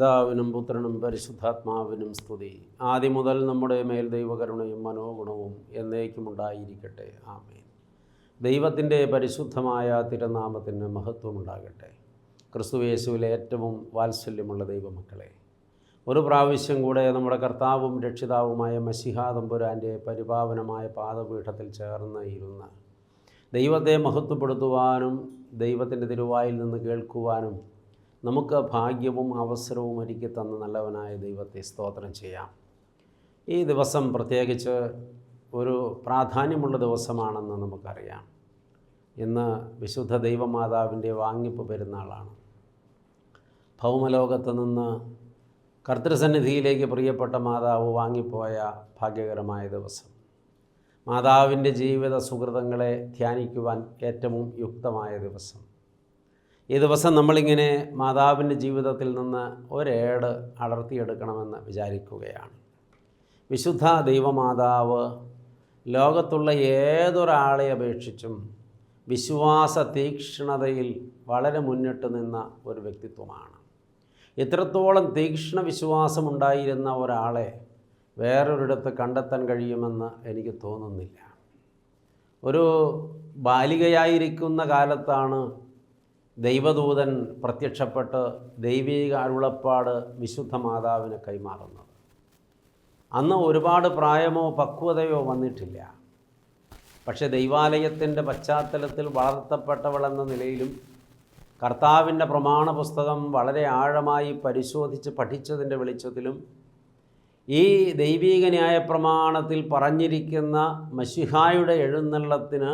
പിതാവിനും പുത്രനും പരിശുദ്ധാത്മാവിനും സ്തുതി. ആദ്യം മുതൽ നമ്മുടെ മേൽ ദൈവകരുണയും മനോഗുണവും എന്നേക്കുമുണ്ടായിരിക്കട്ടെ. ആമേൻ. ദൈവത്തിൻ്റെ പരിശുദ്ധമായ തിരുനാമത്തിന് മഹത്വമുണ്ടാകട്ടെ. ക്രിസ്തുയേശുവിലെ ഏറ്റവും വാത്സല്യമുള്ള ദൈവമക്കളെ, ഒരു പ്രാവശ്യം കൂടെ നമ്മുടെ കർത്താവും രക്ഷിതാവുമായ മശിഹാ തമ്പുരാൻ്റെ പരിപാവനമായ പാദപീഠത്തിൽ ചേർന്ന് ഇരുന്ന് ദൈവത്തെ മഹത്വപ്പെടുത്തുവാനും ദൈവത്തിൻ്റെ തിരുവായിൽ നിന്ന് കേൾക്കുവാനും നമുക്ക് ഭാഗ്യവും അവസരവും ഒരുക്കി തന്ന നല്ലവനായ ദൈവത്തെ സ്തോത്രം ചെയ്യാം. ഈ ദിവസം പ്രത്യേകിച്ച് ഒരു പ്രാധാന്യമുള്ള ദിവസമാണെന്ന് നമുക്കറിയാം. ഇന്ന് വിശുദ്ധ ദൈവമാതാവിൻ്റെ വാങ്ങിപ്പ് പെരുന്നാളാണ്. ഭൗമലോകത്ത് നിന്ന് കർത്തൃസന്നിധിയിലേക്ക് പ്രിയപ്പെട്ട മാതാവ് വാങ്ങിപ്പോയ ഭാഗ്യകരമായ ദിവസം. മാതാവിൻ്റെ ജീവിത സുഹൃതങ്ങളെ ധ്യാനിക്കുവാൻ ഏറ്റവും യുക്തമായ ദിവസം. ഈ ദിവസം നമ്മളിങ്ങനെ മാതാവിൻ്റെ ജീവിതത്തിൽ നിന്ന് ഒരേട് അടർത്തിയെടുക്കണമെന്ന് വിചാരിക്കുകയാണ്. വിശുദ്ധ ദൈവമാതാവ് ലോകത്തുള്ള ഏതൊരാളെ അപേക്ഷിച്ചും വിശ്വാസ തീക്ഷ്ണതയിൽ വളരെ മുന്നിട്ട് നിന്ന ഒരു വ്യക്തിത്വമാണ്. ഇത്രത്തോളം തീക്ഷ്ണ വിശ്വാസമുണ്ടായിരുന്ന ഒരാളെ വേറൊരിടത്ത് കണ്ടെത്താൻ കഴിയുമെന്ന് എനിക്ക് തോന്നുന്നില്ല. ഒരു ബാലികയായിരിക്കുന്ന കാലത്താണ് ദൈവദൂതൻ പ്രത്യക്ഷപ്പെട്ട് ദൈവിക അരുളപ്പാട് വിശുദ്ധ മാതാവിന് കൈമാറുന്നത്. അന്ന് ഒരുപാട് പ്രായമോ പക്വതയോ വന്നിട്ടില്ല. പക്ഷേ ദൈവാലയത്തിൻ്റെ പശ്ചാത്തലത്തിൽ വളർത്തപ്പെട്ടവളെന്ന നിലയിലും കർത്താവിൻ്റെ പ്രമാണ പുസ്തകം വളരെ ആഴമായി പരിശോധിച്ച് പഠിച്ചതിൻ്റെ വെളിച്ചത്തിലും ഈ ദൈവീക ന്യായപ്രമാണത്തിൽ പറഞ്ഞിരിക്കുന്ന മശിഹായുടെ എഴുന്നള്ളത്തിന്,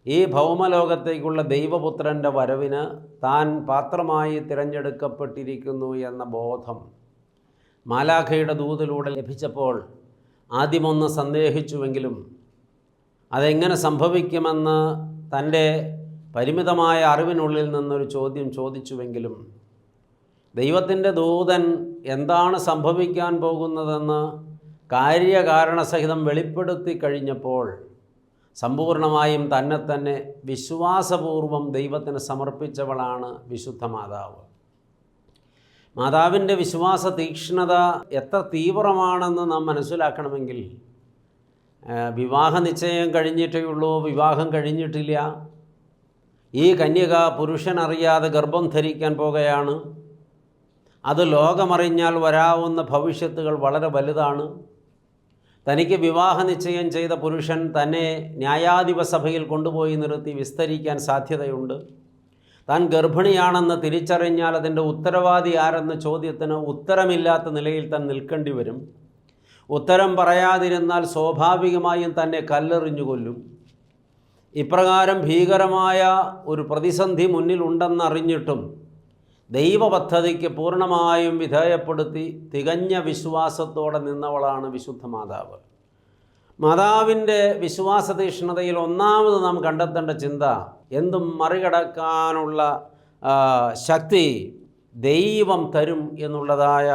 ഈ ഭൗമലോകത്തേക്കുള്ള ദൈവപുത്രൻ്റെ വരവിന് താൻ പാത്രമായി തിരഞ്ഞെടുക്കപ്പെട്ടിരിക്കുന്നു എന്ന ബോധം മാലാഖയുടെ ദൂതിലൂടെ ലഭിച്ചപ്പോൾ ആദ്യമൊന്ന് സന്ദേഹിച്ചുവെങ്കിലും അതെങ്ങനെ സംഭവിക്കുമെന്ന് തൻ്റെ പരിമിതമായ അറിവിനുള്ളിൽ നിന്നൊരു ചോദ്യം ചോദിച്ചുവെങ്കിലും ദൈവത്തിൻ്റെ ദൂതൻ എന്താണ് സംഭവിക്കാൻ പോകുന്നതെന്ന് കാര്യകാരണസഹിതം വെളിപ്പെടുത്തി കഴിഞ്ഞപ്പോൾ സമ്പൂർണമായും തന്നെ വിശ്വാസപൂർവം ദൈവത്തിന് സമർപ്പിച്ചവളാണ് വിശുദ്ധ മാതാവ്. മാതാവിൻ്റെ വിശ്വാസ തീക്ഷ്ണത എത്ര തീവ്രമാണെന്ന് നാം മനസ്സിലാക്കണമെങ്കിൽ, വിവാഹ നിശ്ചയം കഴിഞ്ഞിട്ടേ ഉള്ളൂ, വിവാഹം കഴിഞ്ഞിട്ടില്ല. ഈ കന്യക പുരുഷനറിയാതെ ഗർഭം ധരിക്കാൻ പോകുകയാണ്. അത് ലോകമറിഞ്ഞാൽ വരാവുന്ന ഭവിഷ്യത്തുകൾ വളരെ വലുതാണ്. തനിക്ക് വിവാഹ നിശ്ചയം ചെയ്ത പുരുഷൻ തന്നെ ന്യായാധിപ സഭയിൽ കൊണ്ടുപോയി നിർത്തി വിസ്തരിക്കാൻ സാധ്യതയുണ്ട്. താൻ ഗർഭിണിയാണെന്ന് തിരിച്ചറിഞ്ഞാൽ അതിൻ്റെ ഉത്തരവാദി ആരെന്ന ചോദ്യത്തിന് ഉത്തരമില്ലാത്ത നിലയിൽ താൻ നിൽക്കേണ്ടി വരും. ഉത്തരം പറയാതിരുന്നാൽ സ്വാഭാവികമായും തന്നെ കല്ലെറിഞ്ഞു കൊല്ലും. ഇപ്രകാരം ഭീകരമായ ഒരു പ്രതിസന്ധി മുന്നിലുണ്ടെന്നറിഞ്ഞിട്ടും ദൈവ പദ്ധതിക്ക് പൂർണ്ണമായും വിധേയപ്പെടുത്തി തികഞ്ഞ വിശ്വാസത്തോടെ നിന്നവളാണ് വിശുദ്ധ മാതാവ്. മാതാവിൻ്റെ വിശ്വാസ തീക്ഷ്ണതയിൽ ഒന്നാമത് നാം കണ്ടെത്തേണ്ട ചിന്ത, എന്തും മറികടക്കാനുള്ള ശക്തി ദൈവം തരും എന്നുള്ളതായ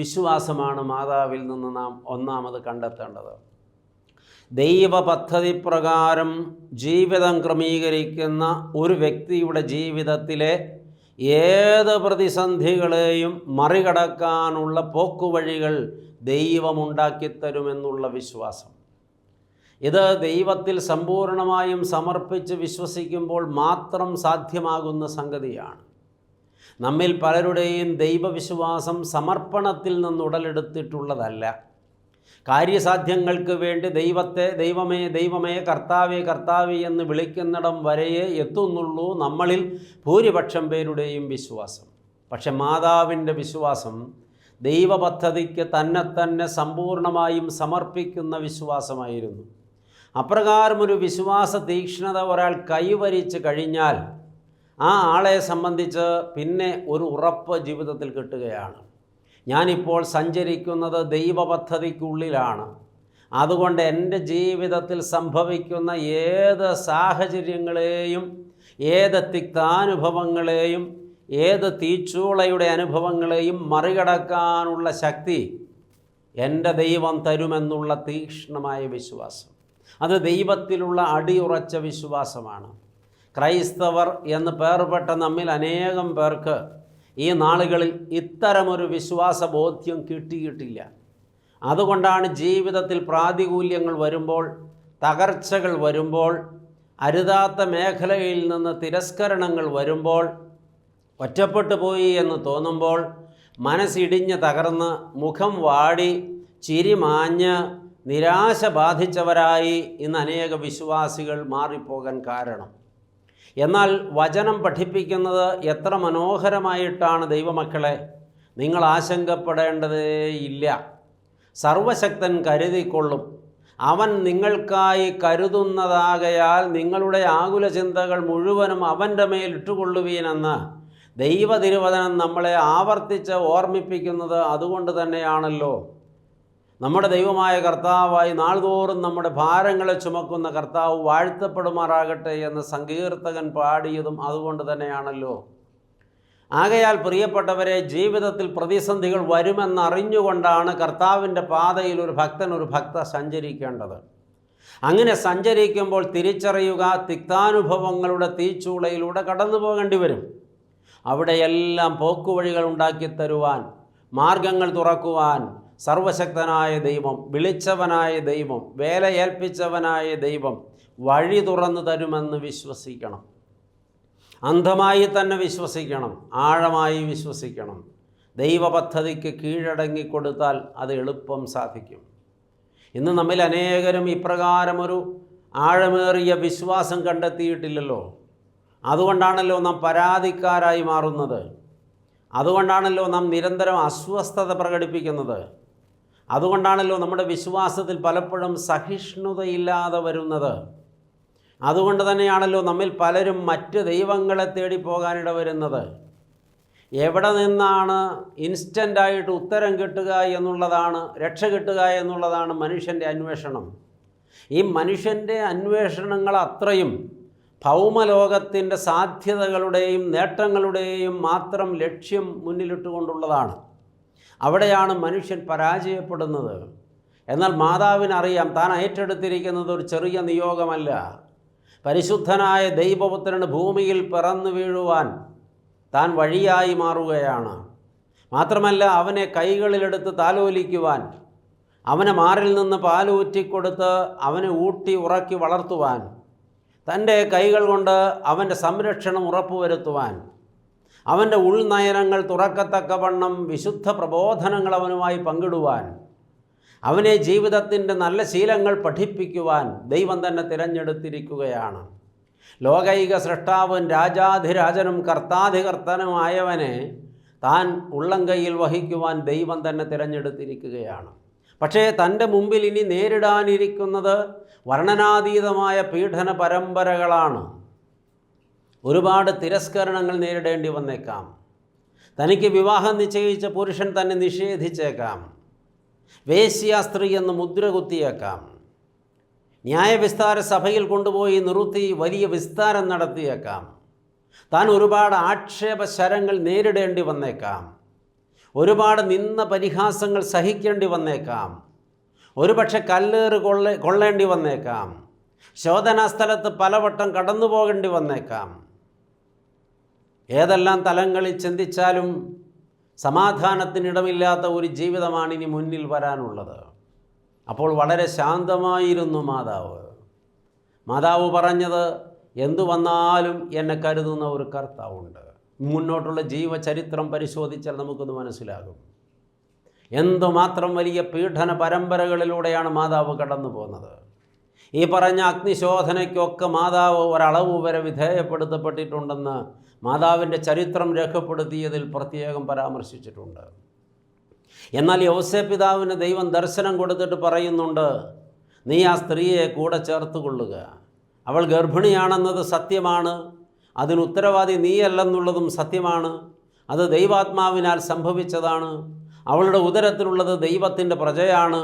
വിശ്വാസമാണ് മാതാവിൽ നിന്ന് നാം ഒന്നാമത് കണ്ടെത്തേണ്ടത്. ദൈവ പദ്ധതി പ്രകാരം ജീവിതം ക്രമീകരിക്കുന്ന ഒരു വ്യക്തിയുടെ ജീവിതത്തിലെ ഏത് പ്രതിസന്ധികളെയും മറികടക്കാനുള്ള പോക്കുവഴികൾ ദൈവമുണ്ടാക്കിത്തരുമെന്നുള്ള വിശ്വാസം. ഇത് ദൈവത്തിൽ സമ്പൂർണമായും സമർപ്പിച്ച് വിശ്വസിക്കുമ്പോൾ മാത്രം സാധ്യമാകുന്ന സംഗതിയാണ്. നമ്മിൽ പലരുടെയും ദൈവവിശ്വാസം സമർപ്പണത്തിൽ നിന്ന് ഉടലെടുത്തിട്ടുള്ളതല്ല. കാര്യസാധ്യങ്ങൾക്ക് വേണ്ടി ദൈവത്തെ ദൈവമേ ദൈവമേ കർത്താവേ കർത്താവേ എന്ന് വിളിക്കുന്നിടം വരെയേ എത്തുന്നുള്ളൂ നമ്മളിൽ ഭൂരിപക്ഷം പേരുടെയും വിശ്വാസം. പക്ഷെ മാതാവിൻ്റെ വിശ്വാസം ദൈവ പദ്ധതിക്ക് തന്നെ സമ്പൂർണമായും സമർപ്പിക്കുന്ന വിശ്വാസമായിരുന്നു. അപ്രകാരം ഒരു വിശ്വാസ തീക്ഷ്ണത ഒരാൾ കൈവരിച്ച് കഴിഞ്ഞാൽ ആ ആളെ സംബന്ധിച്ച് പിന്നെ ഒരു ഉറപ്പ് ജീവിതത്തിൽ കിട്ടുകയാണ്. ഞാനിപ്പോൾ സഞ്ചരിക്കുന്നത് ദൈവ പദ്ധതിക്കുള്ളിലാണ്. അതുകൊണ്ട് എൻ്റെ ജീവിതത്തിൽ സംഭവിക്കുന്ന ഏത് സാഹചര്യങ്ങളെയും, ഏത് തിക്താനുഭവങ്ങളെയും, ഏത് തീച്ചൂളയുടെ അനുഭവങ്ങളെയും മറികടക്കാനുള്ള ശക്തി എൻ്റെ ദൈവം തരുമെന്നുള്ള തീക്ഷ്ണമായ വിശ്വാസം. അത് ദൈവത്തിലുള്ള അടിയുറച്ച വിശ്വാസമാണ്. ക്രൈസ്തവർ എന്ന് പേർപ്പെട്ട നമ്മിൽ അനേകം പേർക്ക് ഈ നാളുകളിൽ ഇത്തരമൊരു വിശ്വാസബോധ്യം കിട്ടിയിട്ടില്ല. അതുകൊണ്ടാണ് ജീവിതത്തിൽ പ്രാതികൂല്യങ്ങൾ വരുമ്പോൾ, തകർച്ചകൾ വരുമ്പോൾ, അരുതാത്ത മേഖലയിൽ നിന്ന് തിരസ്കരണങ്ങൾ വരുമ്പോൾ, ഒറ്റപ്പെട്ടു പോയി എന്ന് തോന്നുമ്പോൾ മനസ്സിടിഞ്ഞ് തകർന്ന് മുഖം വാടി ചിരി മാഞ്ഞ് നിരാശ ബാധിച്ചവരായി ഇന്ന് അനേക വിശ്വാസികൾ മാറിപ്പോകാൻ കാരണം. എന്നാൽ വചനം പഠിപ്പിക്കുന്നത് എത്ര മനോഹരമായിട്ടാണ് ദൈവമക്കളെ. നിങ്ങൾ ആശങ്കപ്പെടേണ്ടതേയില്ല. സർവശക്തൻ കരുതിക്കൊള്ളും. അവൻ നിങ്ങൾക്കായി കരുതുന്നതാകയാൽ നിങ്ങളുടെ ആകുല ചിന്തകൾ മുഴുവനും അവൻ്റെ മേൽ ഇട്ടുകൊള്ളുവീനെന്ന് ദൈവതിരുവചനം നമ്മളെ ആവർത്തിച്ച് ഓർമ്മിപ്പിക്കുന്നത് അതുകൊണ്ട് തന്നെയാണല്ലോ. നമ്മുടെ ദൈവമായ കർത്താവായി നാൾതോറും നമ്മുടെ ഭാരങ്ങളെ ചുമക്കുന്ന കർത്താവ് വാഴ്ത്തപ്പെടുമാറാകട്ടെ എന്ന് സങ്കീർത്തകൻ പാടിയതും അതുകൊണ്ട് തന്നെയാണല്ലോ. ആകയാൽ പ്രിയപ്പെട്ടവരെ, ജീവിതത്തിൽ പ്രതിസന്ധികൾ വരുമെന്നറിഞ്ഞുകൊണ്ടാണ് കർത്താവിൻ്റെ പാതയിൽ ഒരു ഭക്ത സഞ്ചരിക്കേണ്ടത്. അങ്ങനെ സഞ്ചരിക്കുമ്പോൾ തിരിച്ചറിയുക, തിക്താനുഭവങ്ങളുടെ തീച്ചൂളയിലൂടെ കടന്നു പോകേണ്ടി വരും. അവിടെയെല്ലാം പോക്കുവഴികൾ ഉണ്ടാക്കി തരുവാൻ, മാർഗങ്ങൾ തുറക്കുവാൻ സർവശക്തനായ ദൈവം, വിളിച്ചവനായ ദൈവം, വേല ഏൽപ്പിച്ചവനായ ദൈവം വഴി തുറന്നു തരുമെന്ന് വിശ്വസിക്കണം. അന്ധമായി തന്നെ വിശ്വസിക്കണം, ആഴമായി വിശ്വസിക്കണം. ദൈവ പദ്ധതിക്ക് കീഴടങ്ങിക്കൊടുത്താൽ അത് എളുപ്പം സാധിക്കും. ഇന്ന് നമ്മിൽ അനേകരും ഇപ്രകാരമൊരു ആഴമേറിയ വിശ്വാസം കണ്ടെത്തിയിട്ടില്ലല്ലോ. അതുകൊണ്ടാണല്ലോ നാം പരാതിക്കാരായി മാറുന്നത്. അതുകൊണ്ടാണല്ലോ നാം നിരന്തരം അസ്വസ്ഥത പ്രകടിപ്പിക്കുന്നത്. അതുകൊണ്ടാണല്ലോ നമ്മുടെ വിശ്വാസത്തിൽ പലപ്പോഴും സഹിഷ്ണുതയില്ലാതെ വരുന്നത്. അതുകൊണ്ട് തന്നെയാണല്ലോ നമ്മിൽ പലരും മറ്റ് ദൈവങ്ങളെ തേടി പോകാനിട വരുന്നത്. എവിടെ നിന്നാണ് ഇൻസ്റ്റൻ്റായിട്ട് ഉത്തരം കിട്ടുക എന്നുള്ളതാണ്, രക്ഷ കിട്ടുക എന്നുള്ളതാണ് മനുഷ്യൻ്റെ അന്വേഷണം. ഈ മനുഷ്യൻ്റെ അന്വേഷണങ്ങൾ അത്രയും ഭൗമലോകത്തിൻ്റെ സാധ്യതകളുടെയും നേട്ടങ്ങളുടെയും മാത്രം ലക്ഷ്യം മുന്നിലിട്ടുകൊണ്ടുള്ളതാണ്. അവിടെയാണ് മനുഷ്യൻ പരാജയപ്പെടുന്നത്. എന്നാൽ മാതാവിനറിയാം, താൻ ഏറ്റെടുത്തിരിക്കുന്നത് ഒരു ചെറിയ നിയോഗമല്ല. പരിശുദ്ധനായ ദൈവപുത്രന് ഭൂമിയിൽ പിറന്നു വീഴുവാൻ താൻ വഴിയായി മാറുകയാണ്. മാത്രമല്ല, അവനെ കൈകളിലെടുത്ത് താലോലിക്കുവാൻ, അവനെ മാറിൽ നിന്ന് പാലൂറ്റിക്കൊടുത്ത് അവനെ ഊട്ടി ഉറക്കി വളർത്തുവാൻ, തൻ്റെ കൈകൾ കൊണ്ട് അവൻ്റെ സംരക്ഷണം ഉറപ്പുവരുത്തുവാൻ, അവൻ്റെ ഉൾനയനങ്ങൾ തുറക്കത്തക്കവണ്ണം വിശുദ്ധ പ്രബോധനങ്ങൾ അവനുമായി പങ്കിടുവാൻ, അവനെ ജീവിതത്തിൻ്റെ നല്ല ശീലങ്ങൾ പഠിപ്പിക്കുവാൻ ദൈവം തന്നെ തിരഞ്ഞെടുത്തിരിക്കുകയാണ്. ലോകൈക സൃഷ്ടാവും രാജാധിരാജനും കർത്താധികർത്തനുമായവനെ താൻ ഉള്ളംകൈയിൽ വഹിക്കുവാൻ ദൈവം തന്നെ തിരഞ്ഞെടുത്തിരിക്കുകയാണ്. പക്ഷേ തൻ്റെ മുമ്പിൽ ഇനി നേരിടാനിരിക്കുന്നത് വർണ്ണനാതീതമായ പീഡന പരമ്പരകളാണ്. ഒരുപാട് തിരസ്കരണങ്ങൾ നേരിടേണ്ടി വന്നേക്കാം. തനിക്ക് വിവാഹം നിശ്ചയിച്ച പുരുഷൻ തന്നെ നിഷേധിച്ചേക്കാം. വേശ്യാസ്ത്രീ എന്ന് മുദ്ര കുത്തിയേക്കാം. ന്യായവിസ്താര സഭയിൽ കൊണ്ടുപോയി നിർത്തി വലിയ വിസ്താരം നടത്തിയേക്കാം. താൻ ഒരുപാട് ആക്ഷേപശരങ്ങൾ നേരിടേണ്ടി വന്നേക്കാം. ഒരുപാട് നിന്ന പരിഹാസങ്ങൾ സഹിക്കേണ്ടി വന്നേക്കാം. ഒരുപക്ഷെ കല്ലേറ് കൊള്ളേണ്ടി വന്നേക്കാം. ശോധനാസ്ഥലത്ത് പലവട്ടം കടന്നു പോകേണ്ടി വന്നേക്കാം. ഏതെല്ലാം തലങ്ങളിൽ ചിന്തിച്ചാലും സമാധാനത്തിനിടമില്ലാത്ത ഒരു ജീവിതമാണ് ഇനി മുന്നിൽ വരാനുള്ളത്. അപ്പോൾ വളരെ ശാന്തമായിരുന്നു മാതാവ് പറഞ്ഞത്, എന്തു വന്നാലും എന്നെ കരുതുന്ന ഒരു കർത്താവുണ്ട്. മുന്നോട്ടുള്ള ജീവചരിത്രം പരിശോധിച്ചാൽ നമുക്കൊന്ന് മനസ്സിലാകും. എന്തുമാത്രം വലിയ പീഡന പരമ്പരകളിലൂടെയാണ് മാതാവ് കടന്നു പോകുന്നത്. ഈ പറഞ്ഞ അഗ്നിശോധനയ്ക്കൊക്കെ മാതാവ് ഒരളവ് വരെ വിധേയപ്പെടുത്തപ്പെട്ടിട്ടുണ്ടെന്ന് മാതാവിൻ്റെ ചരിത്രം രേഖപ്പെടുത്തിയതിൽ പ്രത്യേകം പരാമർശിച്ചിട്ടുണ്ട്. എന്നാൽ യോസേപ്പ് പിതാവിന് ദൈവം ദർശനം കൊടുത്തിട്ട് പറയുന്നുണ്ട്, നീ ആ സ്ത്രീയെ കൂടെ ചേർത്ത് കൊള്ളുക. അവൾ ഗർഭിണിയാണെന്നത് സത്യമാണ്. അതിന് ഉത്തരവാദി നീയല്ലെന്നുള്ളതും സത്യമാണ്. അത് ദൈവാത്മാവിനാൽ സംഭവിച്ചതാണ്. അവളുടെ ഉദരത്തിലുള്ളത് ദൈവത്തിൻ്റെ പ്രജയാണ്.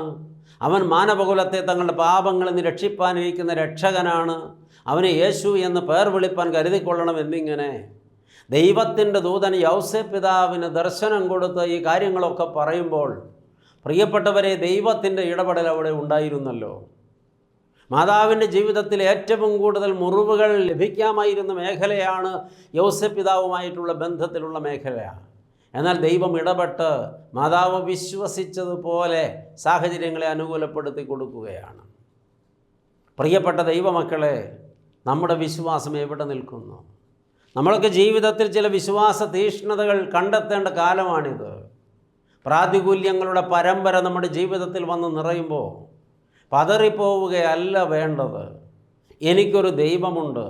അവൻ മാനവകുലത്തെ തങ്ങളുടെ പാപങ്ങളിൽ നിന്ന് രക്ഷിപ്പാനിരിക്കുന്ന രക്ഷകനാണ്. അവനെ യേശു എന്ന് പേർ വിളിപ്പാൻ കരുതിക്കൊള്ളണം എന്നിങ്ങനെ ദൈവത്തിൻ്റെ ദൂതൻ യോസേപ്പ് പിതാവിന് ദർശനം കൊടുത്ത് ഈ കാര്യങ്ങളൊക്കെ പറയുമ്പോൾ, പ്രിയപ്പെട്ടവരെ, ദൈവത്തിൻ്റെ ഇടപെടൽ അവിടെ ഉണ്ടായിരുന്നല്ലോ. മാതാവിൻ്റെ ജീവിതത്തിൽ ഏറ്റവും കൂടുതൽ മുറിവുകൾ ലഭിക്കാമായിരുന്ന മേഖലയാണ് യോസേപ്പ് പിതാവുമായിട്ടുള്ള ബന്ധത്തിലുള്ള മേഖല. എന്നാൽ ദൈവം ഇടപെട്ട് മാതാവ് വിശ്വസിച്ചതുപോലെ സാഹചര്യങ്ങളെ അനുകൂലപ്പെടുത്തി കൊടുക്കുകയാണ്. പ്രിയപ്പെട്ട ദൈവമക്കളെ, നമ്മുടെ വിശ്വാസം എവിടെ നിൽക്കുന്നു? നമ്മളൊക്കെ ജീവിതത്തിൽ ചില വിശ്വാസ തീക്ഷ്ണതകൾ കണ്ടെത്തേണ്ട കാലമാണിത്. പ്രാതികൂല്യങ്ങളുടെ പരമ്പര നമ്മുടെ ജീവിതത്തിൽ വന്ന് നിറയുമ്പോൾ പതറിപ്പോവുകയല്ല വേണ്ടത്. എനിക്കൊരു ദൈവമുണ്ട്,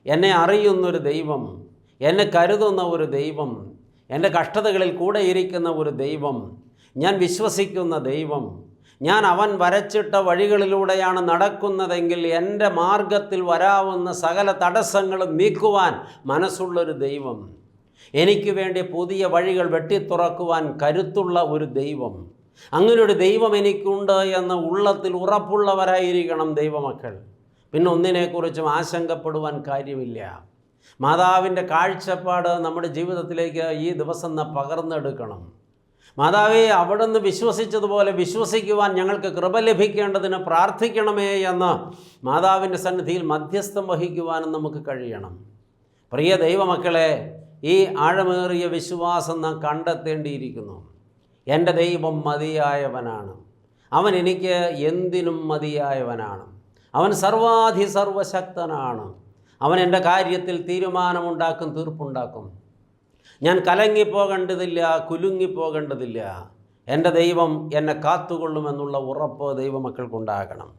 എന്നെ അറിയുന്നൊരു ദൈവം, എന്നെ കരുതുന്ന ഒരു ദൈവം, എൻ്റെ കഷ്ടതകളിൽ കൂടെ ഇരിക്കുന്ന ഒരു ദൈവം, ഞാൻ വിശ്വസിക്കുന്ന ദൈവം, ഞാൻ അവൻ വരച്ചിട്ട വഴികളിലൂടെയാണ് നടക്കുന്നതെങ്കിൽ എൻ്റെ മാർഗത്തിൽ വരാവുന്ന സകല തടസ്സങ്ങളും നീക്കുവാൻ മനസ്സുള്ളൊരു ദൈവം, എനിക്ക് വേണ്ടി പുതിയ വഴികൾ വെട്ടിത്തുറക്കുവാൻ കരുത്തുള്ള ഒരു ദൈവം, അങ്ങനൊരു ദൈവം എനിക്കുണ്ട് എന്ന ഉള്ളത്തിൽ ഉറപ്പുള്ളവരായിരിക്കണം ദൈവമക്കൾ. പിന്നെ ഒന്നിനെക്കുറിച്ചും ആശങ്കപ്പെടുവാൻ കാര്യമില്ല. മാതാവിൻ്റെ കാഴ്ചപ്പാട് നമ്മുടെ ജീവിതത്തിലേക്ക് ഈ ദിവസം പകർന്നെടുക്കണം. മാതാവേ, അവിടുന്ന് വിശ്വസിച്ചതുപോലെ വിശ്വസിക്കുവാൻ ഞങ്ങൾക്ക് കൃപ ലഭിക്കേണ്ടതിന് പ്രാർത്ഥിക്കണമേ എന്ന് മാതാവിൻ്റെ സന്നിധിയിൽ മധ്യസ്ഥം വഹിക്കുവാനും നമുക്ക് കഴിയണം. പ്രിയ ദൈവമക്കളെ, ഈ ആഴമേറിയ വിശ്വാസം നാം കണ്ടെത്തേണ്ടിയിരിക്കുന്നു. എൻ്റെ ദൈവം മതിയായവനാണ്, അവൻ എനിക്ക് എന്തിനും മതിയായവനാണ്, അവൻ സർവശക്തനാണ്, അവൻ എൻ്റെ കാര്യത്തിൽ തീരുമാനമുണ്ടാക്കും, തീർപ്പുണ്ടാക്കും. ഞാൻ കലങ്ങിപ്പോകേണ്ടതില്ല, കുലുങ്ങിപ്പോകേണ്ടതില്ല. എൻ്റെ ദൈവം എന്നെ കാത്തുകൊള്ളുമെന്നുള്ള ഉറപ്പ് ദൈവമക്കൾക്കുണ്ടാകണം.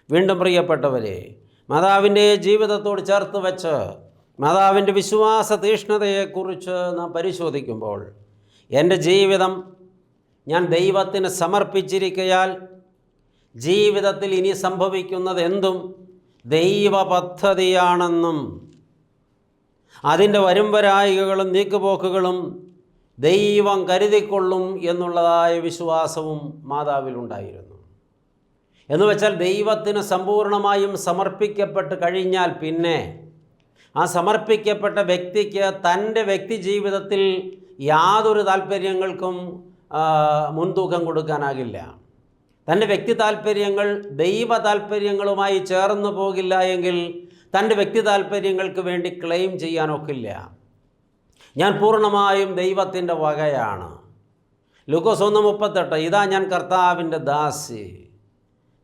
വീണ്ടും പ്രിയപ്പെട്ടവരെ, മാതാവിൻ്റെ ജീവിതത്തോട് ചേർത്ത് വെച്ച് മാതാവിൻ്റെ വിശ്വാസ തീക്ഷ്ണതയെക്കുറിച്ച് നാം പരിശോധിക്കുമ്പോൾ, എൻ്റെ ജീവിതം ഞാൻ ദൈവത്തിന് സമർപ്പിച്ചിരിക്കയാൽ ജീവിതത്തിൽ ഇനി സംഭവിക്കുന്നത് എന്തും ദൈവ പദ്ധതിയാണെന്നും അതിൻ്റെ വരുംവരായികകളും നീക്കുപോക്കുകളും ദൈവം കരുതിക്കൊള്ളും എന്നുള്ളതായ വിശ്വാസവും മാതാവിലുണ്ടായിരുന്നു. എന്നുവെച്ചാൽ ദൈവത്തിന് സമ്പൂർണമായും സമർപ്പിക്കപ്പെട്ട് കഴിഞ്ഞാൽ പിന്നെ ആ സമർപ്പിക്കപ്പെട്ട വ്യക്തിക്ക് തൻ്റെ വ്യക്തി ജീവിതത്തിൽ യാതൊരു താല്പര്യങ്ങൾക്കും മുൻതൂക്കം കൊടുക്കാനാകില്ല. തൻ്റെ വ്യക്തി താല്പര്യങ്ങൾ ദൈവ താല്പര്യങ്ങളുമായി ചേർന്ന് പോകില്ല എങ്കിൽ തൻ്റെ വ്യക്തി താല്പര്യങ്ങൾക്ക് വേണ്ടി ക്ലെയിം ചെയ്യാനൊക്കില്ല. ഞാൻ പൂർണ്ണമായും ദൈവത്തിൻ്റെ വകയാണ്. ലൂക്കോസ് 1:38, ഇതാ ഞാൻ കർത്താവിൻ്റെ ദാസി,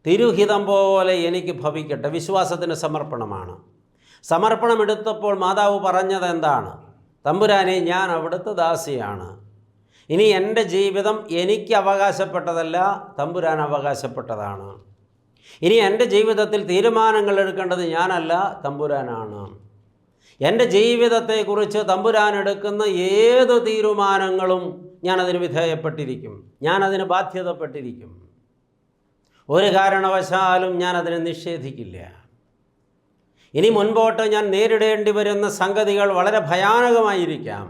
തിരുഹിതം പോലെ എനിക്ക് ഭവിക്കട്ടെ. വിശ്വാസത്തിൻ്റെ സമർപ്പണമാണ്. സമർപ്പണമെടുത്തപ്പോൾ മാതാവ് പറഞ്ഞത് എന്താണ്? തമ്പുരാനെ, ഞാൻ അവിടുത്തെ ദാസിയാണ്. ഇനി എൻ്റെ ജീവിതം എനിക്ക് അവകാശപ്പെട്ടതല്ല, തമ്പുരാൻ അവകാശപ്പെട്ടതാണ്. ഇനി എൻ്റെ ജീവിതത്തിൽ തീരുമാനങ്ങൾ എടുക്കേണ്ടത് ഞാനല്ല, തമ്പുരാനാണ്. എൻ്റെ ജീവിതത്തെക്കുറിച്ച് തമ്പുരാൻ എടുക്കുന്ന ഏത് തീരുമാനങ്ങളും ഞാനതിന് വിധേയപ്പെട്ടിരിക്കും, ഞാനതിന് ബാധ്യതപ്പെട്ടിരിക്കും. ഒരു കാരണവശാലും ഞാനതിനെ നിഷേധിക്കില്ല. ഇനി മുൻപോട്ട് ഞാൻ നേരിടേണ്ടി വരുന്ന സംഗതികൾ വളരെ ഭയാനകമായിരിക്കാം.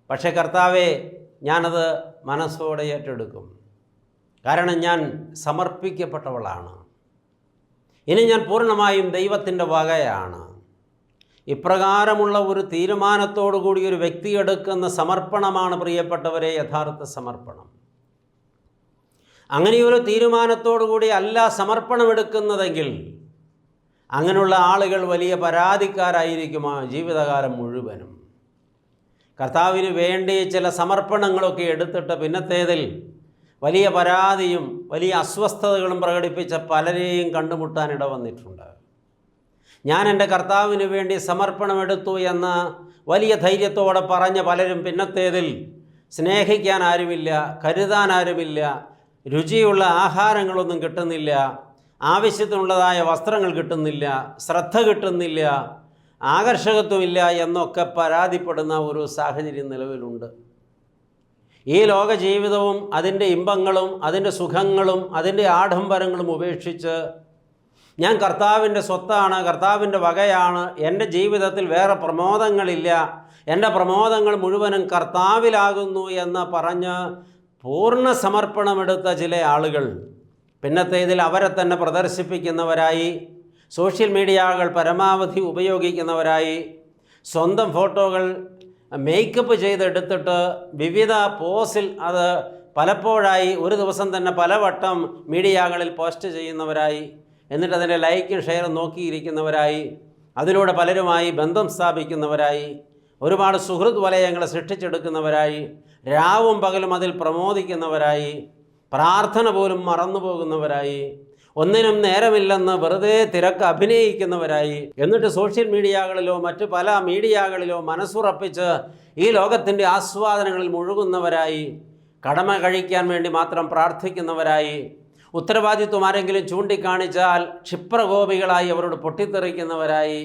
പക്ഷേ കർത്താവേ, ഞാനത് മനസ്സോടെ ഏറ്റെടുക്കും. കാരണം ഞാൻ സമർപ്പിക്കപ്പെട്ടവളാണ്. ഇനി ഞാൻ പൂർണ്ണമായും ദൈവത്തിൻ്റെ വകയാണ്. ഇപ്രകാരമുള്ള ഒരു തീരുമാനത്തോടു കൂടി ഒരു വ്യക്തി എടുക്കുന്ന സമർപ്പണമാണ് പ്രിയപ്പെട്ടവരെ യഥാർത്ഥ സമർപ്പണം. അങ്ങനെയൊരു തീരുമാനത്തോടു കൂടി അല്ല സമർപ്പണമെടുക്കുന്നതെങ്കിൽ അങ്ങനെയുള്ള ആളുകൾ വലിയ പരാതിക്കാരായിരിക്കും ആ ജീവിതകാലം മുഴുവനും. കർത്താവിന് വേണ്ടി ചില സമർപ്പണങ്ങളൊക്കെ എടുത്തിട്ട് പിന്നത്തേതിൽ വലിയ പരാതിയും വലിയ അസ്വസ്ഥതകളും പ്രകടിപ്പിച്ച പലരെയും കണ്ടുമുട്ടാനിട വന്നിട്ടുണ്ട്. ഞാൻ എൻ്റെ കർത്താവിന് വേണ്ടി സമർപ്പണമെടുത്തു എന്ന് വലിയ ധൈര്യത്തോടെ പറഞ്ഞ പലരും പിന്നത്തേതിൽ സ്നേഹിക്കാൻ ആരുമില്ല, കരുതാൻ ആരുമില്ല, രുചിയുള്ള ആഹാരങ്ങളൊന്നും കിട്ടുന്നില്ല, ആവശ്യത്തിനുള്ളതായ വസ്ത്രങ്ങൾ കിട്ടുന്നില്ല, ശ്രദ്ധ കിട്ടുന്നില്ല, ആകർഷകത്വമില്ല എന്നൊക്കെ പരാതിപ്പെടുന്ന ഒരു സാഹചര്യം നിലവിലുണ്ട്. ഈ ലോക ജീവിതവും അതിൻ്റെ ഇമ്പങ്ങളും അതിൻ്റെ സുഖങ്ങളും അതിൻ്റെ ആഡംബരങ്ങളും ഉപേക്ഷിച്ച് ഞാൻ കർത്താവിൻ്റെ സ്വത്താണ്, കർത്താവിൻ്റെ വകയാണ്, എൻ്റെ ജീവിതത്തിൽ വേറെ പ്രമോദങ്ങളില്ല, എൻ്റെ പ്രമോദങ്ങൾ മുഴുവനും കർത്താവിലാകുന്നു എന്ന് പറഞ്ഞ് പൂർണ്ണ സമർപ്പണമെടുത്ത ചില ആളുകൾ പിന്നത്തേതിൽ അവരെ തന്നെ പ്രദർശിപ്പിക്കുന്നവരായി, സോഷ്യൽ മീഡിയകൾ പരമാവധി ഉപയോഗിക്കുന്നവരായി, സ്വന്തം ഫോട്ടോകൾ മേക്കപ്പ് ചെയ്തെടുത്തിട്ട് വിവിധ പോസിൽ അത് പലപ്പോഴായി ഒരു ദിവസം തന്നെ പലവട്ടം മീഡിയകളിൽ പോസ്റ്റ് ചെയ്യുന്നവരായി, എന്നിട്ട് അതിൻ്റെ ലൈക്കും ഷെയറും നോക്കിയിരിക്കുന്നവരായി, അതിലൂടെ പലരുമായി ബന്ധം സ്ഥാപിക്കുന്നവരായി, ഒരുപാട് സുഹൃത്ത് വലയങ്ങളെ സൃഷ്ടിച്ചെടുക്കുന്നവരായി, രാവും പകലും അതിൽ പ്രമോദിക്കുന്നവരായി, പ്രാർത്ഥന പോലും മറന്നു പോകുന്നവരായി, ഒന്നിനും നേരമില്ലെന്ന് വെറുതെ തിരക്ക് അഭിനയിക്കുന്നവരായി, എന്നിട്ട് സോഷ്യൽ മീഡിയകളിലോ മറ്റു പല മീഡിയകളിലോ മനസ്സുറപ്പിച്ച് ഈ ലോകത്തിൻ്റെ ആസ്വാദനങ്ങളിൽ മുഴുകുന്നവരായി, കടമ കഴിക്കാൻ വേണ്ടി മാത്രം പ്രാർത്ഥിക്കുന്നവരായി, ഉത്തരവാദിത്വം ആരെങ്കിലും ചൂണ്ടിക്കാണിച്ചാൽ ക്ഷിപ്രകോപികളായി അവരോട് പൊട്ടിത്തെറിക്കുന്നവരായി,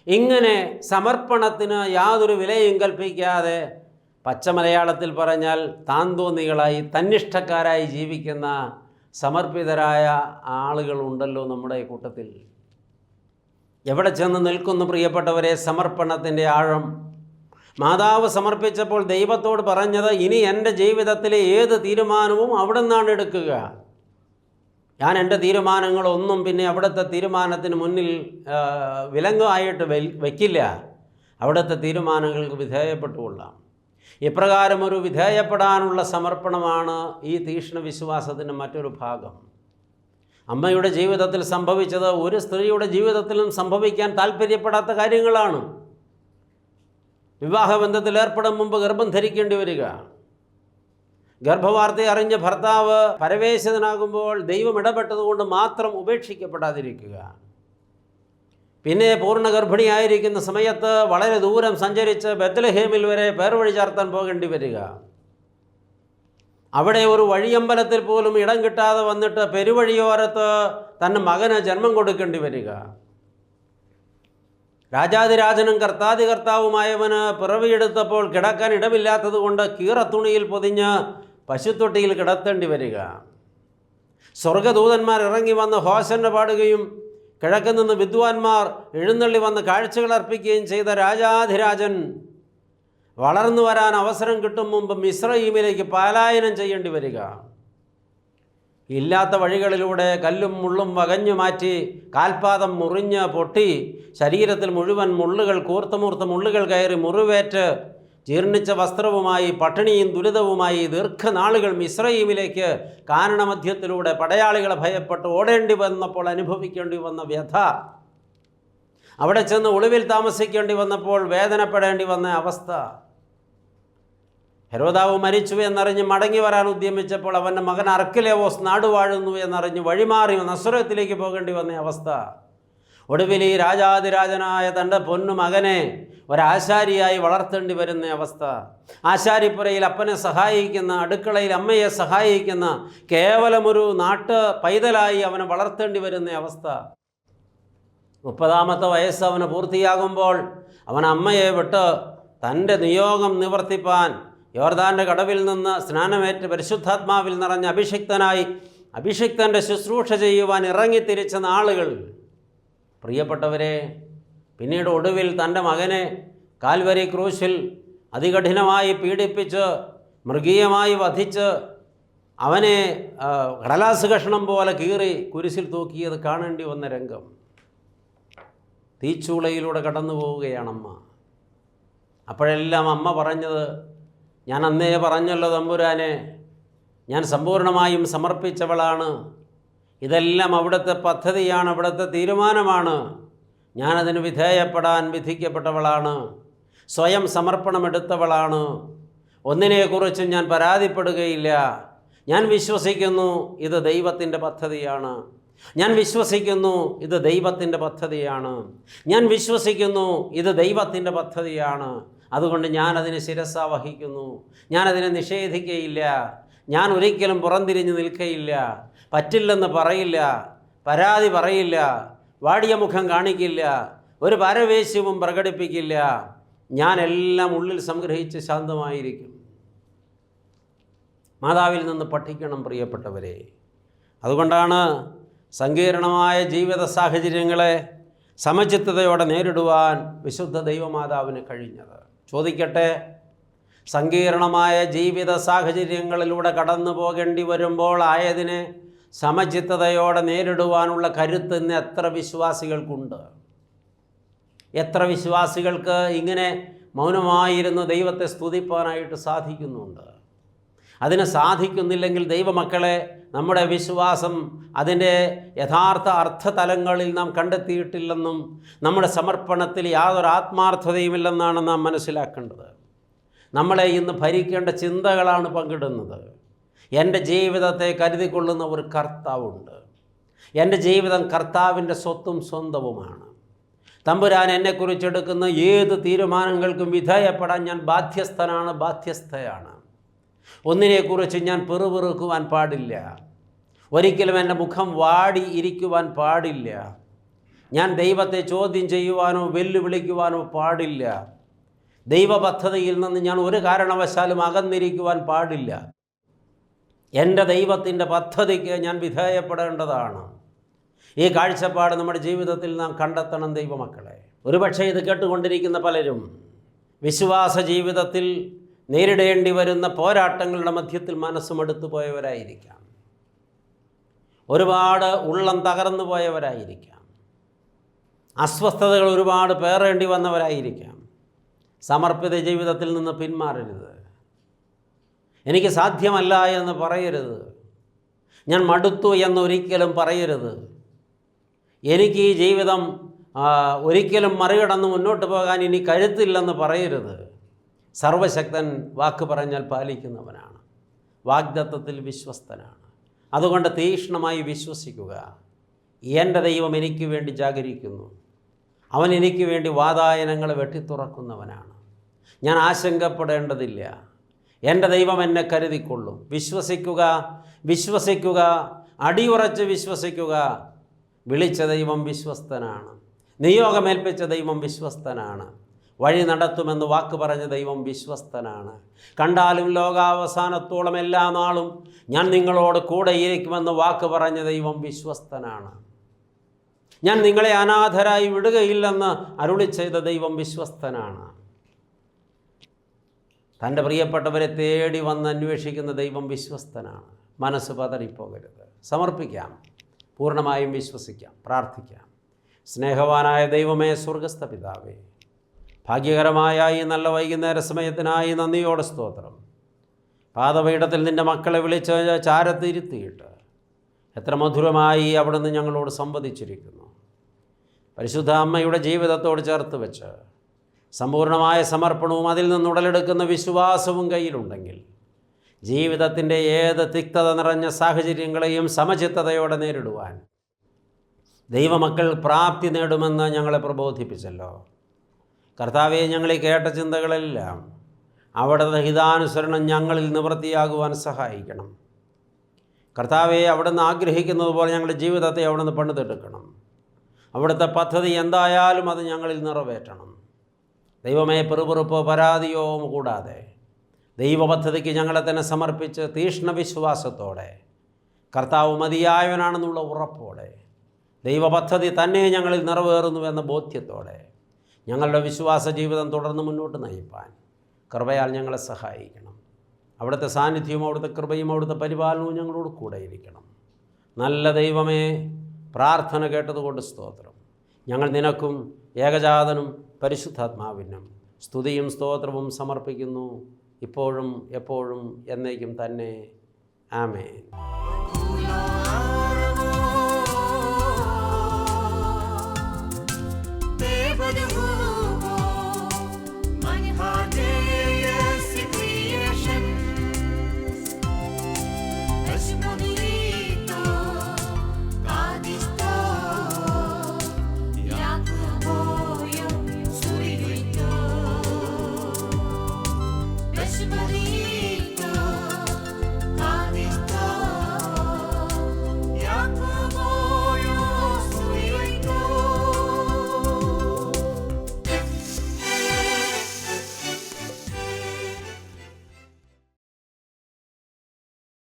ഇങ്ങനെ സമർപ്പണത്തിന് യാതൊരു വിലയും കൽപ്പിക്കാതെ പച്ചമലയാളത്തിൽ പറഞ്ഞാൽ താന്തോന്നികളായി, തന്നിഷ്ടക്കാരായി ജീവിക്കുന്ന സമർപ്പിതരായ ആളുകളുണ്ടല്ലോ നമ്മുടെ കൂട്ടത്തിൽ. എവിടെ ചെന്ന് നിൽക്കുന്നു പ്രിയപ്പെട്ടവരെ സമർപ്പണത്തിൻ്റെ ആഴം? മാതാവ് സമർപ്പിച്ചപ്പോൾ ദൈവത്തോട് പറഞ്ഞത്, ഇനി എൻ്റെ ജീവിതത്തിലെ ഏത് തീരുമാനവും അവിടെ നിന്നാണ് എടുക്കുക. ഞാൻ എൻ്റെ തീരുമാനങ്ങളൊന്നും പിന്നെ അവിടുത്തെ തീരുമാനത്തിന് മുന്നിൽ വിലങ്ങായിട്ട് വയ്ക്കില്ല. അവിടുത്തെ തീരുമാനങ്ങൾക്ക് വിധേയപ്പെട്ടുകൊള്ളാം. ഇപ്രകാരം ഒരു വിധേയപ്പെടാനുള്ള സമർപ്പണമാണ് ഈ തീക്ഷ്ണ വിശ്വാസത്തിൻ്റെ മറ്റൊരു ഭാഗം. അമ്മയുടെ ജീവിതത്തിൽ സംഭവിച്ചത് ഒരു സ്ത്രീയുടെ ജീവിതത്തിലും സംഭവിക്കാൻ താല്പര്യപ്പെടാത്ത കാര്യങ്ങളാണ്. വിവാഹബന്ധത്തിൽ ഏർപ്പെടും മുമ്പ് ഗർഭം ധരിക്കേണ്ടി വരിക, ഗർഭവാർത്ത അറിഞ്ഞ ഭർത്താവ് പരവേശിതനാകുമ്പോൾ ദൈവം ഇടപെട്ടതുകൊണ്ട് മാത്രം ഉപേക്ഷിക്കപ്പെടാതിരിക്കുക, പിന്നെ പൂർണ്ണ ഗർഭിണിയായിരിക്കുന്ന സമയത്ത് വളരെ ദൂരം സഞ്ചരിച്ച് ബെത്ലഹേമിൽ വരെ പേർവഴി ചാർത്താൻ പോകേണ്ടി വരിക, അവിടെ ഒരു വഴിയമ്പലത്തിൽ പോലും ഇടം കിട്ടാതെ വന്നിട്ട് പെരുവഴിയോരത്ത് തൻ്റെ മകന് ജന്മം കൊടുക്കേണ്ടി വരിക, രാജാതിരാജനും കർത്താവുമായവന് പിറവിയെടുത്തപ്പോൾ കിടക്കാൻ ഇടമില്ലാത്തത് കൊണ്ട് കീറത്തുണിയിൽ പൊതിഞ്ഞ് പശുത്തൊട്ടിയിൽ കിടത്തേണ്ടി വരിക, സ്വർഗദൂതന്മാർ ഇറങ്ങി വന്ന് ഹോസന്ന പാടുകയും കിഴക്ക് നിന്ന് വിദ്വാൻമാർ എഴുന്നള്ളി വന്ന് കാഴ്ചകൾ അർപ്പിക്കുകയും ചെയ്ത രാജാധിരാജൻ വളർന്നു വരാൻ അവസരം കിട്ടും മുമ്പ് മിസ്രയീമിലേക്ക് പലായനം ചെയ്യേണ്ടി വരിക, ഇല്ലാത്ത വഴികളിലൂടെ കല്ലും മുള്ളും വകഞ്ഞു മാറ്റി കാൽപാദം മുറിഞ്ഞ് പൊട്ടി ശരീരത്തിൽ മുഴുവൻ മുള്ളുകൾ, കൂർത്തുമൂർത്ത മുള്ളുകൾ കയറി മുറിവേറ്റ് ജീർണിച്ച വസ്ത്രവുമായി പട്ടിണിയും ദുരിതവുമായി ദീർഘനാളുകൾ മിസ്രയീമിലേക്ക് കാനനമധ്യത്തിലൂടെ പടയാളികളെ ഭയപ്പെട്ട് ഓടേണ്ടി വന്നപ്പോൾ അനുഭവിക്കേണ്ടി വന്ന വ്യഥ, അവിടെ ചെന്ന് ഒളിവിൽ താമസിക്കേണ്ടി വന്നപ്പോൾ വേദനപ്പെടേണ്ടി വന്ന അവസ്ഥ, ഹെരോദാവ് മരിച്ചു എന്നറിഞ്ഞ് മടങ്ങി വരാൻ ഉദ്യമിച്ചപ്പോൾ അവൻ്റെ മകൻ അർക്കിലേവോസ് നാടുവാഴുന്നു എന്നറിഞ്ഞ് വഴിമാറി നസ്രത്തിലേക്ക് പോകേണ്ടി വന്ന അവസ്ഥ, ഒടുവിൽ ഈ രാജാതിരാജനായ തൻ്റെ പൊന്നു മകനെ ഒരാശാരിയായി വളർത്തേണ്ടി വരുന്ന അവസ്ഥ, ആശാരിപ്പുരയിൽ അപ്പനെ സഹായിക്കുന്ന, അടുക്കളയിൽ അമ്മയെ സഹായിക്കുന്ന കേവലമൊരു നാട്ട് പൈതലായി അവനെ വളർത്തേണ്ടി വരുന്ന അവസ്ഥ, 30ാമത്തെ വയസ്സ് അവന് പൂർത്തിയാകുമ്പോൾ അവൻ അമ്മയെ വിട്ട് തൻ്റെ നിയോഗം നിവർത്തിപ്പാൻ യോർദാൻ്റെ കടവിൽ നിന്ന് സ്നാനമേറ്റ് പരിശുദ്ധാത്മാവിൽ നിറഞ്ഞ അഭിഷിക്തൻ്റെ ശുശ്രൂഷ ചെയ്യുവാൻ ഇറങ്ങിത്തിരിച്ച നാളുകൾ. പ്രിയപ്പെട്ടവരെ, പിന്നീട് ഒടുവിൽ തൻ്റെ മകനെ കാൽവരി ക്രൂശിൽ അതികഠിനമായി പീഡിപ്പിച്ച് മൃഗീയമായി വധിച്ച് അവനെ കടലാസ് കഷ്ണം പോലെ കീറി കുരിശിൽ തൂക്കിയത് കാണേണ്ടി വന്ന രംഗം. തീച്ചൂളയിലൂടെ കടന്നു പോവുകയാണമ്മ. അപ്പോഴെല്ലാം അമ്മ പറഞ്ഞത്, ഞാൻ അന്നേ പറഞ്ഞല്ലോ തമ്പുരാനെ, ഞാൻ സമ്പൂർണമായും സമർപ്പിച്ചവളാണ്, ഇതെല്ലാം അവിടുത്തെ പദ്ധതിയാണ്, അവിടുത്തെ തീരുമാനമാണ്, ഞാനതിന് വിധേയപ്പെടാൻ വിധിക്കപ്പെട്ടവളാണ്, സ്വയം സമർപ്പണമെടുത്തവളാണ്, ഒന്നിനെക്കുറിച്ചും ഞാൻ പരാതിപ്പെടുകയില്ല, ഞാൻ വിശ്വസിക്കുന്നു ഇത് ദൈവത്തിൻ്റെ പദ്ധതിയാണ്, ഞാൻ വിശ്വസിക്കുന്നു ഇത് ദൈവത്തിൻ്റെ പദ്ധതിയാണ്, ഞാൻ വിശ്വസിക്കുന്നു ഇത് ദൈവത്തിൻ്റെ പദ്ധതിയാണ്, അതുകൊണ്ട് ഞാനതിനെ ശിരസ്സ വഹിക്കുന്നു, ഞാനതിനെ നിഷേധിക്കുകയില്ല, ഞാൻ ഒരിക്കലും പുറംതിരിഞ്ഞ് നിൽക്കയില്ല, പറ്റില്ലെന്ന് പറയില്ല, പരാതി പറയില്ല, വാടിയ മുഖം കാണിക്കില്ല, ഒരു പരവേശ്യവും പ്രകടിപ്പിക്കില്ല, ഞാൻ എല്ലാം ഉള്ളിൽ സംഗ്രഹിച്ച് ശാന്തമായിരിക്കും. മാതാവിൽ നിന്ന് പഠിക്കണം പ്രിയപ്പെട്ടവരെ. അതുകൊണ്ടാണ് സങ്കീർണമായ ജീവിത സാഹചര്യങ്ങളെ സമചിത്തതയോടെ നേരിടുവാൻ വിശുദ്ധ ദൈവമാതാവിന് കഴിഞ്ഞത്. ചോദിക്കട്ടെ, സങ്കീർണമായ ജീവിത സാഹചര്യങ്ങളിലൂടെ കടന്നു പോകേണ്ടി വരുമ്പോൾ ആയതിനെ സമചിത്തതയോടെ നേരിടുവാനുള്ള കരുത്ത് ഇന്ന് എത്ര വിശ്വാസികൾക്കുണ്ട്? എത്ര വിശ്വാസികൾക്ക് ഇങ്ങനെ മൗനമായിരുന്ന് ദൈവത്തെ സ്തുതിപ്പാനായിട്ട് സാധിക്കുന്നുണ്ട്? അതിന് സാധിക്കുന്നില്ലെങ്കിൽ ദൈവമക്കളെ, നമ്മുടെ വിശ്വാസം അതിൻ്റെ യഥാർത്ഥ അർത്ഥതലങ്ങളിൽ നാം കണ്ടെത്തിയിട്ടില്ലെന്നും നമ്മുടെ സമർപ്പണത്തിൽ യാതൊരു ആത്മാർത്ഥതയുമില്ലെന്നാണ് നാം മനസ്സിലാക്കേണ്ടത്. നമ്മളെ ഇന്ന് ഭരിക്കേണ്ട ചിന്തകളാണ് പങ്കിടുന്നത്. എൻ്റെ ജീവിതത്തെ കരുതിക്കൊള്ളുന്ന ഒരു കർത്താവുണ്ട്. എൻ്റെ ജീവിതം കർത്താവിൻ്റെ സ്വത്തും സ്വന്തവുമാണ്. തമ്പുരാൻ എന്നെക്കുറിച്ചെടുക്കുന്ന ഏത് തീരുമാനങ്ങൾക്കും വിധേയപ്പെടാൻ ഞാൻ ബാധ്യസ്ഥയാണ്. ഒന്നിനെക്കുറിച്ച് ഞാൻ പിറുപിറുക്കുവാൻ പാടില്ല. ഒരിക്കലും എൻ്റെ മുഖം വാടി ഇരിക്കുവാൻ പാടില്ല. ഞാൻ ദൈവത്തെ ചോദ്യം ചെയ്യുവാനോ വെല്ലുവിളിക്കുവാനോ പാടില്ല. ദൈവപദ്ധതിയിൽ നിന്ന് ഞാൻ ഒരു കാരണവശാലും അകന്നിരിക്കുവാൻ പാടില്ല. എൻ്റെ ദൈവത്തിൻ്റെ പദ്ധതിക്ക് ഞാൻ വിധേയപ്പെടേണ്ടതാണ്. ഈ കാഴ്ചപ്പാട് നമ്മുടെ ജീവിതത്തിൽ നാം കണ്ടെത്തണം ദൈവമക്കളെ. ഒരുപക്ഷെ ഇത് കേട്ടുകൊണ്ടിരിക്കുന്ന പലരും വിശ്വാസ ജീവിതത്തിൽ നേരിടേണ്ടി വരുന്ന പോരാട്ടങ്ങളുടെ മധ്യത്തിൽ മനസ്സുമെടുത്തു പോയവരായിരിക്കാം. ഒരുപാട് ഉള്ളം തകർന്നു പോയവരായിരിക്കാം. അസ്വസ്ഥതകൾ ഒരുപാട് പേറേണ്ടി വന്നവരായിരിക്കാം. സമർപ്പിത ജീവിതത്തിൽ നിന്ന് പിന്മാറരുത്. എനിക്ക് സാധ്യമല്ല എന്ന് പറയരുത്. ഞാൻ മടുത്തു എന്നൊരിക്കലും പറയരുത്. എനിക്ക് ഈ ജീവിതം ഒരിക്കലും മറികടന്ന് മുന്നോട്ട് പോകാൻ ഇനി കരുത്തില്ലെന്ന് പറയരുത്. സർവശക്തൻ വാക്ക് പറഞ്ഞാൽ പാലിക്കുന്നവനാണ്. വാഗ്ദത്തത്തിൽ വിശ്വസ്തനാണ്. അതുകൊണ്ട് തീക്ഷ്ണമായി വിശ്വസിക്കുക. എൻ്റെ ദൈവം എനിക്ക് വേണ്ടി ജാഗരിക്കുന്നു. അവൻ എനിക്ക് വേണ്ടി വാതായനങ്ങളെ വെട്ടിത്തുറക്കുന്നവനാണ്. ഞാൻ ആശങ്കപ്പെടേണ്ടതില്ല. എൻ്റെ ദൈവം എന്നെ കരുതിക്കൊള്ളും. വിശ്വസിക്കുക, അടിയുറച്ച് വിശ്വസിക്കുക. വിളിച്ച ദൈവം വിശ്വസ്തനാണ്. നിയോഗമേൽപ്പിച്ച ദൈവം വിശ്വസ്തനാണ്. വഴി നടത്തുമെന്ന് വാക്ക് പറഞ്ഞ ദൈവം വിശ്വസ്തനാണ്. കണ്ടാലും ലോകാവസാനത്തോളം എല്ലാ നാളും ഞാൻ നിങ്ങളോട് കൂടെ ഇരിക്കുമെന്ന് വാക്ക് പറഞ്ഞ ദൈവം വിശ്വസ്തനാണ്. ഞാൻ നിങ്ങളെ അനാഥരായി വിടുകയില്ലെന്ന് അരുളി ചെയ്ത ദൈവം വിശ്വസ്തനാണ്. തൻ്റെ പ്രിയപ്പെട്ടവരെ തേടി വന്ന് അന്വേഷിക്കുന്ന ദൈവം വിശ്വസ്തനാണ്. മനസ്സ് പതറിപ്പോകരുത്. സമർപ്പിക്കാം. പൂർണ്ണമായും വിശ്വസിക്കാം. പ്രാർത്ഥിക്കാം. സ്നേഹവാനായ ദൈവമേ, സ്വർഗസ്ഥ പിതാവേ, ഭാഗ്യകരമായ ഈ നല്ല വൈകുന്നേര സമയത്തിനായി നന്ദിയോടെ സ്തോത്രം. പാദപീഠത്തിൽ നിൻ്റെ മക്കളെ വിളിച്ച് ചാരത്തിരുത്തിയിട്ട് എത്ര മധുരമായി അവിടുന്ന് ഞങ്ങളോട് സംവദിച്ചിരിക്കുന്നു. പരിശുദ്ധ അമ്മയുടെ ജീവിതത്തോട് ചേർത്ത് വെച്ച് സമ്പൂർണ്ണമായ സമർപ്പണവും അതിൽ നിന്ന് ഉടലെടുക്കുന്ന വിശ്വാസവും കയ്യിലുണ്ടെങ്കിൽ ജീവിതത്തിൻ്റെ ഏത് തിക്തത നിറഞ്ഞ സാഹചര്യങ്ങളെയും സമചിത്തതയോടെ നേരിടുവാൻ ദൈവമക്കൾ പ്രാപ്തി നേടുമെന്ന് ഞങ്ങളെ പ്രബോധിപ്പിച്ചല്ലോ. കർത്താവെ, ഞങ്ങളീ കേട്ട ചിന്തകളെല്ലാം അവിടുത്തെ ഹിതാനുസരണം ഞങ്ങളിൽ നിവൃത്തിയാകുവാൻ സഹായിക്കണം. കർത്താവെ, അവിടുന്ന് ആഗ്രഹിക്കുന്നത് പോലെ ഞങ്ങളുടെ ജീവിതത്തെ അവിടുന്ന് പണിതെടുക്കണം. അവിടുത്തെ പദ്ധതി എന്തായാലും അത് ഞങ്ങളിൽ നിറവേറ്റണം. ദൈവമേ, പെറുപെറുപ്പോ പരാതിയോ കൂടാതെ ദൈവപദ്ധതിക്ക് ഞങ്ങളെ തന്നെ സമർപ്പിച്ച് തീക്ഷ്ണ വിശ്വാസത്തോടെ കർത്താവ് മതിയായവനാണെന്നുള്ള ഉറപ്പോടെ ദൈവപദ്ധതി തന്നെ ഞങ്ങളിൽ നിറവേറുന്നുവെന്ന ബോധ്യത്തോടെ ഞങ്ങളുടെ വിശ്വാസ ജീവിതം തുടർന്ന് മുന്നോട്ട് നയിപ്പാൻ കൃപയാൽ ഞങ്ങളെ സഹായിക്കണം. അവിടുത്തെ സാന്നിധ്യവും അവിടുത്തെ കൃപയും അവിടുത്തെ പരിപാലനവും ഞങ്ങളോട് കൂടെ ഇരിക്കണം. നല്ല ദൈവമേ, പ്രാർത്ഥന കേട്ടതുകൊണ്ട് സ്തോത്രം. ഞങ്ങൾ നിനക്കും ഏകജാതനും പരിശുദ്ധാത്മാവിനും സ്തുതിയും സ്തോത്രവും സമർപ്പിക്കുന്നു, ഇപ്പോഴും എപ്പോഴും എന്നേക്കും തന്നെ. ആമേൻ.